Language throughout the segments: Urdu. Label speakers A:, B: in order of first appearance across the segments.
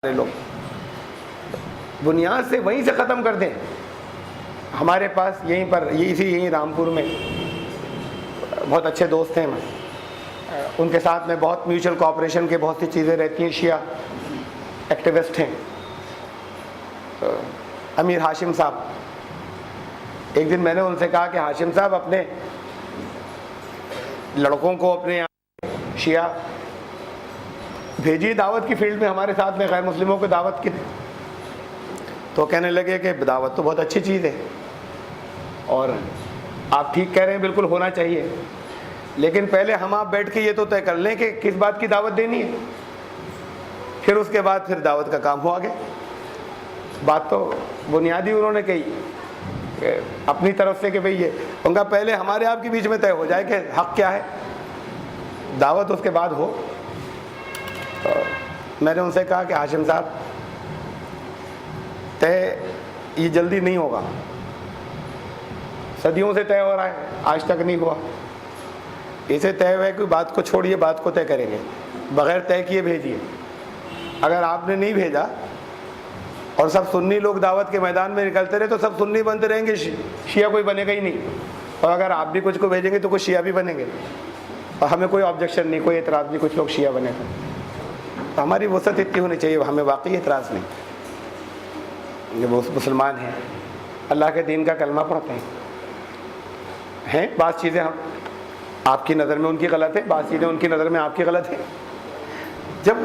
A: لوگ بنیاد سے وہیں سے ختم کر دیں. ہمارے پاس یہیں پر یہیں رامپور میں بہت اچھے دوست ہیں, ان کے ساتھ میں بہت میوچل کوآپریشن کے بہت سی چیزیں رہتی ہیں. شیعہ ایکٹیوسٹ ہیں امیر ہاشم صاحب. ایک دن میں نے ان سے کہا کہ ہاشم صاحب اپنے لڑکوں کو اپنے یہاں شیعہ بھیجیے دعوت کی فیلڈ میں, ہمارے ساتھ میں غیر مسلموں کو دعوت کی. تو کہنے لگے کہ دعوت تو بہت اچھی چیز ہے اور آپ ٹھیک کہہ رہے ہیں, بالکل ہونا چاہیے, لیکن پہلے ہم آپ بیٹھ کے یہ تو طے کر لیں کہ کس بات کی دعوت دینی ہے, پھر اس کے بعد پھر دعوت کا کام ہو آگے. بات تو بنیادی انہوں نے کہی اپنی طرف سے کہ بھئی یہ ان کا پہلے ہمارے آپ کے بیچ میں طے ہو جائے کہ حق کیا ہے, دعوت اس کے بعد ہو. تو میں نے ان سے کہا کہ ہاشم صاحب طے یہ جلدی نہیں ہوگا, صدیوں سے طے ہو رہا ہے, آج تک نہیں ہوا. اسے طے ہوا ہے کہ بات کو چھوڑیے, بات کو طے کریں گے, بغیر طے کیے بھیجیے. اگر آپ نے نہیں بھیجا اور سب سنی لوگ دعوت کے میدان میں نکلتے رہے تو سب سنی بنتے رہیں گے, شیعہ کوئی بنے گا ہی نہیں. اور اگر آپ بھی کچھ کو بھیجیں گے تو کچھ شیعہ بھی بنیں گے, اور ہمیں کوئی آبجیکشن نہیں, کوئی اعتراض نہیں, کچھ لوگ شیعہ بنے گا. تو ہماری وسعت اتنی ہونی چاہیے, ہمیں واقعی اعتراض نہیں. جب وہ مسلمان ہیں, اللہ کے دین کا کلمہ پڑھتے ہیں, بعض چیزیں ہم آپ کی نظر میں ان کی غلط ہے, بعض چیزیں ان کی نظر میں آپ کی غلط ہے. جب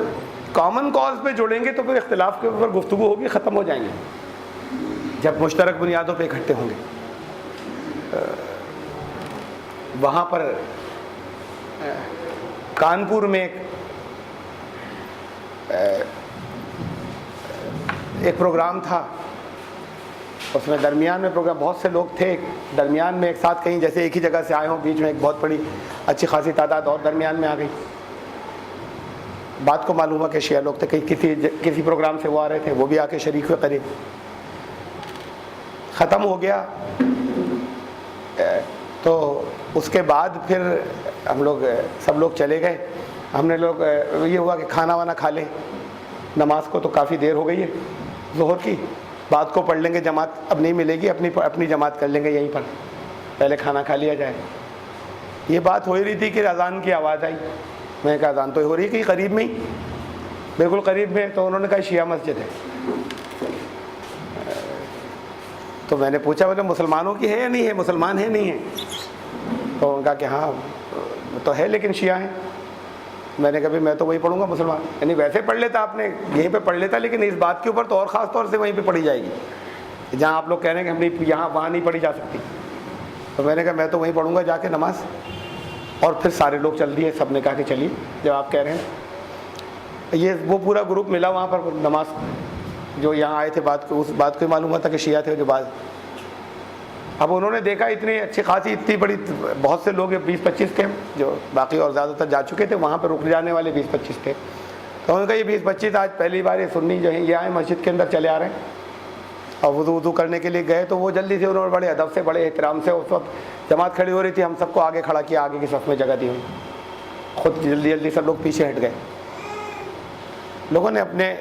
A: کامن کاز پہ جڑیں گے تو پھر اختلاف کے اوپر گفتگو ہوگی, ختم ہو جائیں گے. جب مشترک بنیادوں پہ اکٹھے ہوں گے. وہاں پر کانپور میں ایک پروگرام تھا, اس میں درمیان میں پروگرام بہت سے لوگ تھے, درمیان میں ایک ساتھ کہیں جیسے ایک ہی جگہ سے آئے ہوں, بیچ میں ایک بہت بڑی اچھی خاصی تعداد اور درمیان میں آ گئی. بات کو معلوم ہوا کہ شیعہ لوگ تھے, کسی پروگرام سے وہ آ رہے تھے, وہ بھی آ کے شریک ہوئے قریب. ختم ہو گیا تو اس کے بعد پھر ہم لوگ سب لوگ چلے گئے. ہم نے لوگ یہ ہوا کہ کھانا وانا کھا لیں, نماز کو تو کافی دیر ہو گئی ہے ظہر کی, بعد کو پڑھ لیں گے, جماعت اب نہیں ملے گی, اپنی جماعت کر لیں گے یہیں پر, پہلے کھانا کھا لیا جائے. یہ بات ہو ہی رہی تھی کہ اذان کی آواز آئی. میں نے کہا اذان تو ہو رہی ہے کہ قریب میں ہی, بالکل قریب میں. تو انہوں نے کہا شیعہ مسجد ہے. تو میں نے پوچھا بولے مسلمانوں کی ہے یا نہیں ہے, مسلمان ہے نہیں ہے؟ تو انہوں نے کہا کہ ہاں تو ہے لیکن شیعہ ہیں. میں نے کہا بھی میں تو وہی پڑھوں گا مسلمان, یعنی ویسے پڑھ لیتا آپ نے یہیں پہ پڑھ لیتا, لیکن اس بات کے اوپر تو اور خاص طور سے وہیں پہ پڑھی جائے گی جہاں آپ لوگ کہہ رہے ہیں کہ ہم نہیں یہاں وہاں نہیں پڑھی جا سکتی. تو میں نے کہا میں تو وہیں پڑھوں گا جا کے نماز. اور پھر سارے لوگ چل دیے, سب نے کہا کہ چلیے جب آپ کہہ رہے ہیں. یہ وہ پورا گروپ ملا وہاں پر نماز, جو یہاں آئے تھے اس بات کو معلوم ہوا تھا کہ شیعہ تھے جو بعض. اب انہوں نے دیکھا اتنی اچھی خاصی اتنی بڑی بہت سے لوگ 20-25 تھے, جو باقی اور زیادہ تر جا چکے تھے, وہاں پہ رک جانے والے 20-25 تھے. تو انہوں نے کہا یہ 20-25 آج پہلی بار یہ سنی جو ہیں یہ آئے مسجد کے اندر چلے آ رہے ہیں, اور وضو کرنے کے لیے گئے. تو وہ جلدی سے انہوں نے بڑے ادب سے بڑے احترام سے, اس وقت جماعت کھڑی ہو رہی تھی, ہم سب کو آگے کھڑا کیا, آگے کی صف میں جگہ دی ہوئی, خود جلدی سب لوگ پیچھے ہٹ گئے. لوگوں نے اپنے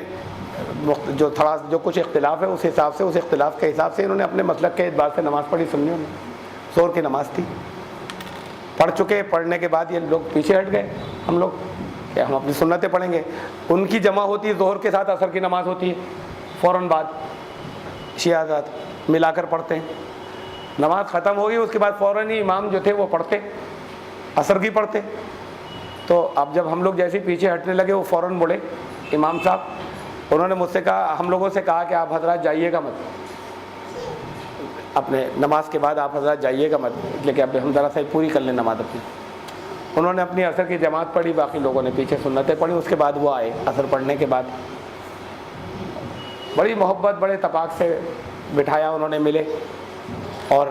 A: جو کچھ اختلاف ہے اس حساب سے, اس اختلاف کے حساب سے انہوں نے اپنے مسلک کے اعتبار سے نماز پڑھی. سنیوں نے زور کی نماز تھی, پڑھ چکے, پڑھنے کے بعد یہ لوگ پیچھے ہٹ گئے. ہم لوگ کہ ہم اپنی سنتیں پڑھیں گے. ان کی جمع ہوتی ہے ظہر کے ساتھ عصر کی نماز ہوتی ہے, فوراً بعد شیعہ حضرات ملا کر پڑھتے ہیں. نماز ختم ہوگی اس کے بعد فوراً ہی امام جو تھے وہ پڑھتے, عصر کی پڑھتے. تو اب جب ہم لوگ جیسے پیچھے ہٹنے لگے وہ فوراً مڑے امام صاحب. انہوں نے مجھ سے کہا, ہم لوگوں سے کہا کہ آپ حضرات جائیے گا مت, اپنے نماز کے بعد آپ حضرات جائیے گا مت, لیکن اب ہم ذرا سا پوری کر لیں نماز اپنی. انہوں نے اپنی عصر کی جماعت پڑھی, باقی لوگوں نے پیچھے سنتیں پڑھی. اس کے بعد وہ آئے عصر پڑھنے کے بعد, بڑی محبت بڑے اتفاق سے بٹھایا, انہوں نے ملے اور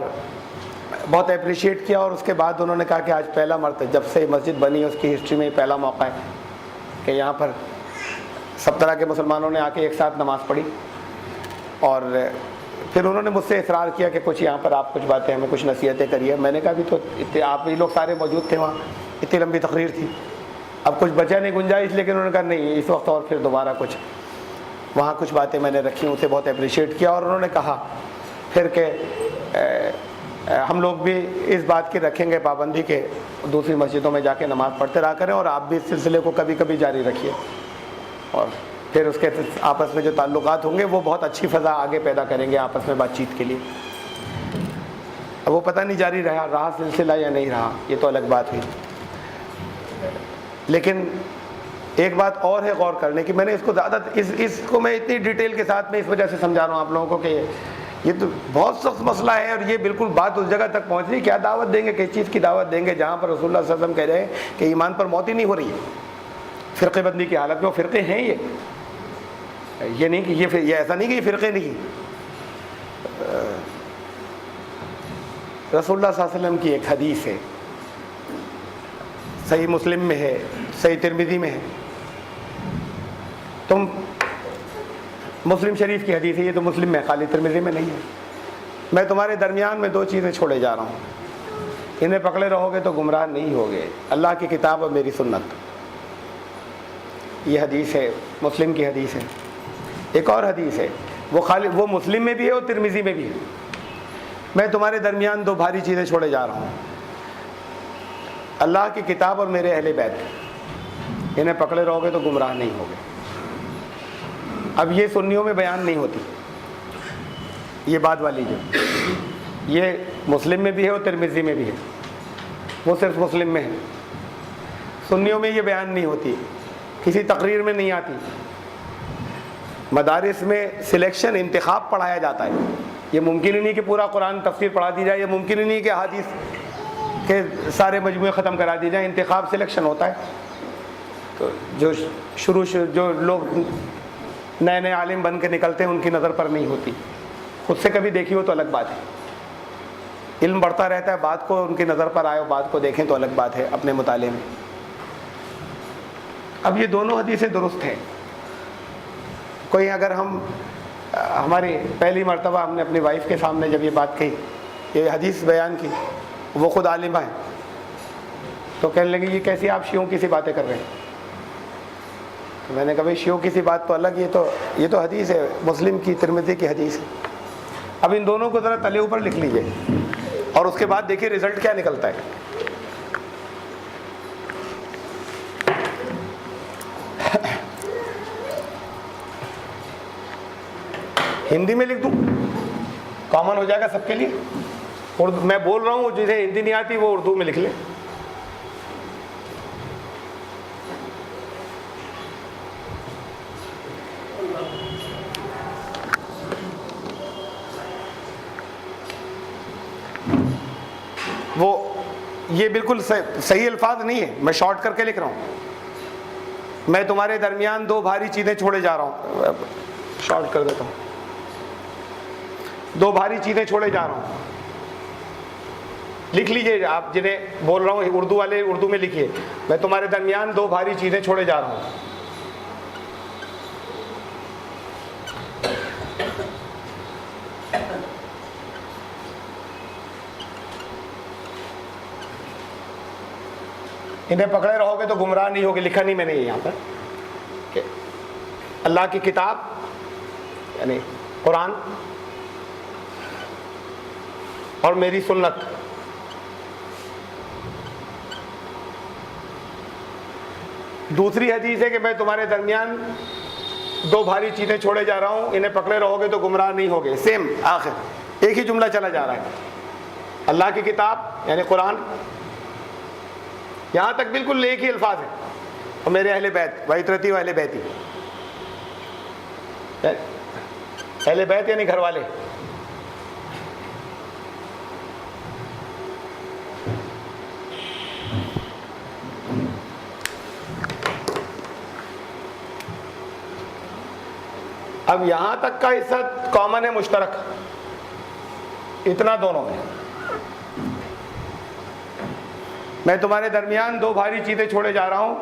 A: بہت اپریشیٹ کیا. اور اس کے بعد انہوں نے کہا کہ آج پہلا مرتبہ جب سے مسجد بنی ہے اس کی ہسٹری میں پہلا موقع ہے کہ یہاں پر سب طرح کے مسلمانوں نے آ کے ایک ساتھ نماز پڑھی. اور پھر انہوں نے مجھ سے اصرار کیا کہ کچھ یہاں پر آپ کچھ باتیں ہمیں کچھ نصیحتیں کریے. میں نے کہا بھی تو آپ یہ لوگ سارے موجود تھے وہاں, اتنی لمبی تقریر تھی, اب کچھ بچا نہیں گنجائش, لیکن انہوں نے کہا نہیں اس وقت اور پھر دوبارہ کچھ وہاں کچھ باتیں میں نے رکھی، اسے بہت اپریشیٹ کیا، اور انہوں نے کہا پھر کہ ہم لوگ بھی اس بات کی رکھیں گے پابندی کہ دوسری مسجدوں میں جا کے نماز پڑھتے رہا کریں، اور آپ بھی اس سلسلے کو کبھی کبھی جاری رکھیے، اور پھر اس کے آپس میں جو تعلقات ہوں گے وہ بہت اچھی فضا آگے پیدا کریں گے آپس میں بات چیت کے لیے۔ اب وہ پتہ نہیں جاری رہا سلسلہ یا نہیں رہا، یہ تو الگ بات ہوئی۔ لیکن ایک بات اور ہے غور کرنے کی، میں نے اس کو زیادہ اس کو میں اتنی ڈیٹیل کے ساتھ میں اس وجہ سے سمجھا رہا ہوں آپ لوگوں کو کہ یہ تو بہت سخت مسئلہ ہے، اور یہ بالکل بات اس جگہ تک پہنچ رہی، کیا دعوت دیں گے، کس چیز کی دعوت دیں گے جہاں پر رسول اللہ صلی اللہ علیہ وسلم کہہ رہے ہیں کہ ایمان پر موت ہی نہیں ہو رہی ہے فرقے بندی کی حالت میں۔ وہ فرقے ہیں، یہ نہیں کہ یہ ایسا نہیں کہ یہ فرقے نہیں۔ رسول اللہ صلی اللہ علیہ وسلم کی ایک حدیث ہے، صحیح مسلم میں ہے، صحیح ترمذی میں ہے، تم مسلم شریف کی حدیث ہے، یہ تو مسلم میں، خالی ترمذی میں نہیں ہے۔ میں تمہارے درمیان میں دو چیزیں چھوڑے جا رہا ہوں، انہیں پکڑے رہو گے تو گمراہ نہیں ہوگے، اللہ کی کتاب اور میری سنت۔ یہ حدیث ہے، مسلم کی حدیث ہے۔ ایک اور حدیث ہے، وہ مسلم میں بھی ہے اور ترمذی میں بھی ہے۔ میں تمہارے درمیان دو بھاری چیزیں چھوڑے جا رہا ہوں، اللہ کی کتاب اور میرے اہل بیت، انہیں پکڑے رہو گے تو گمراہ نہیں ہوگے۔ اب یہ سنیوں میں بیان نہیں ہوتی، یہ بات والی جو یہ مسلم میں بھی ہے اور ترمذی میں بھی ہے، وہ صرف مسلم میں ہے، سنیوں میں یہ بیان نہیں ہوتی، کسی تقریر میں نہیں آتی، مدارس میں سلیکشن انتخاب پڑھایا جاتا ہے۔ یہ ممکن ہی نہیں کہ پورا قرآن تفسیر پڑھا دی جائے، یہ ممکن ہی نہیں کہ حدیث کے سارے مجموعے ختم کرا دی جائیں، انتخاب سلیکشن ہوتا ہے۔ تو جو جو لوگ نئے نئے عالم بن کے نکلتے ہیں ان کی نظر پر نہیں ہوتی، خود سے کبھی دیکھی ہو تو الگ بات ہے، علم بڑھتا رہتا ہے، بات کو ان کی نظر پر آئے اور بات کو دیکھیں تو الگ بات ہے اپنے مطالعے میں۔ اب یہ دونوں حدیثیں درست ہیں۔ کوئی اگر ہماری پہلی مرتبہ ہم نے اپنی وائف کے سامنے جب یہ بات کہی، یہ حدیث بیان کی، وہ خود عالمہ ہے، تو کہنے لگے یہ کیسی آپ شیعوں کی سی باتیں کر رہے ہیں؟ تو میں نے کہا بھائی شیعوں کی سی بات تو الگ، یہ تو حدیث ہے، مسلم کی ترمذی کی حدیث ہے۔ اب ان دونوں کو ذرا تلے اوپر لکھ لیجئے اور اس کے بعد دیکھیے رزلٹ کیا نکلتا ہے۔ ہندی میں لکھ دوں، کامن ہو جائے گا سب کے لیے۔ اردو میں بول رہا ہوں، جسے ہندی نہیں آتی وہ اردو میں لکھ لے۔ یہ بالکل صحیح الفاظ نہیں ہے، میں شارٹ کر کے لکھ رہا ہوں۔ میں تمہارے درمیان دو بھاری چیزیں چھوڑے جا رہا ہوں، شارٹ کر دیتا ہوں، دو بھاری چیزیں چھوڑے جا رہا ہوں۔ لکھ لیجئے آپ جنہیں بول رہا ہوں، اردو والے اردو میں لکھیے، میں تمہارے درمیان دو بھاری چیزیں چھوڑے جا رہا ہوں۔ انہیں پکڑے رہو گے تو گمراہ نہیں ہوگے، لکھا نہیں میں نے یہاں پر کہ اللہ کی کتاب یعنی قرآن اور میری سنت۔ دوسری حدیث ہے کہ میں تمہارے درمیان دو بھاری چیزیں چھوڑے جا رہا ہوں، انہیں پکڑے رہو گے تو گمراہ نہیں ہوگے۔ سیم آخر ایک ہی جملہ چلا جا رہا ہے، اللہ کی کتاب یعنی قرآن، یہاں تک بالکل ایک ہی الفاظ ہے، اور میرے اہل بیت وعترتی و اہل بیتی، اہل بیت یعنی گھر والے۔ اب یہاں تک کا حصہ کامن ہے، مشترک، اتنا دونوں میں۔ میں تمہارے درمیان دو بھاری چیزیں چھوڑے جا رہا ہوں،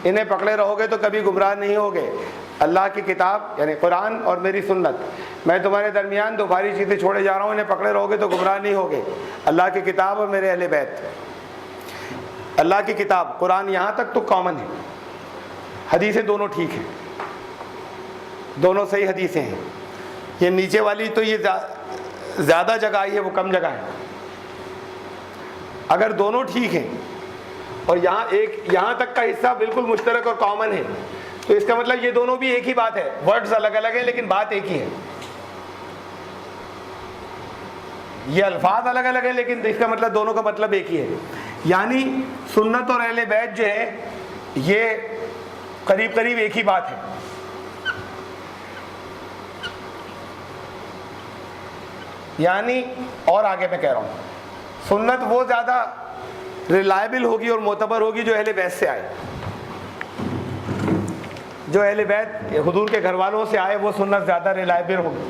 A: انہیں پکڑے رہو گے تو کبھی گمراہ نہیں ہوگے، اللہ کی کتاب یعنی قرآن اور میری سنت۔ میں تمہارے درمیان دو بھاری چیزیں چھوڑے جا رہا ہوں، انہیں پکڑے رہو گے تو گمراہ نہیں ہوگے، اللہ کی کتاب اور میرے اہل بیت۔ اللہ کی کتاب قرآن یہاں تک تو کامن ہے، حدیثیں دونوں ٹھیک ہیں، دونوں صحیح حدیثیں ہیں. یہ نیچے والی تو یہ زیادہ جگہ آئی ہے، وہ کم جگہ ہے. اگر دونوں ٹھیک ہیں اور یہاں تک کا حصہ بالکل مشترک اور کامن ہے، تو اس کا مطلب یہ دونوں بھی ایک ہی بات ہے. ورڈز الگ الگ ہیں لیکن بات ایک ہی ہے. یہ الفاظ الگ الگ ہیں لیکن اس کا مطلب دونوں کا مطلب ایک ہی ہے. یعنی سنت اور اہل بیت جو ہے یہ قریب قریب ایک ہی بات ہے. یعنی اور آگے میں کہہ رہا ہوں، سنت وہ زیادہ ریلائبل ہوگی اور معتبر ہوگی جو اہل بیت سے آئے. جو اہل بیت حضور کے گھر والوں سے آئے وہ سنت زیادہ ریلائبل ہوگی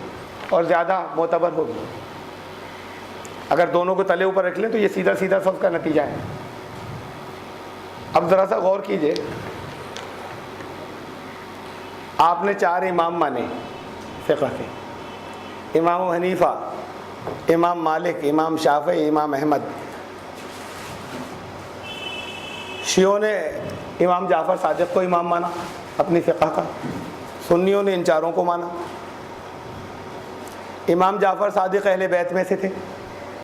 A: اور زیادہ معتبر ہوگی. اگر دونوں کو تلے اوپر رکھ لیں تو یہ سیدھا سیدھا سب کا نتیجہ ہے. اب ذرا سا غور کیجئے، آپ نے 4 امام مانے فقہ کے، امام حنیفہ، امام مالک، امام شافعی، امام احمد. شیعوں نے امام جعفر صادق کو امام مانا اپنی فقہ کا، سنیوں نے ان 4 کو مانا. امام جعفر صادق اہل بیت میں سے تھے.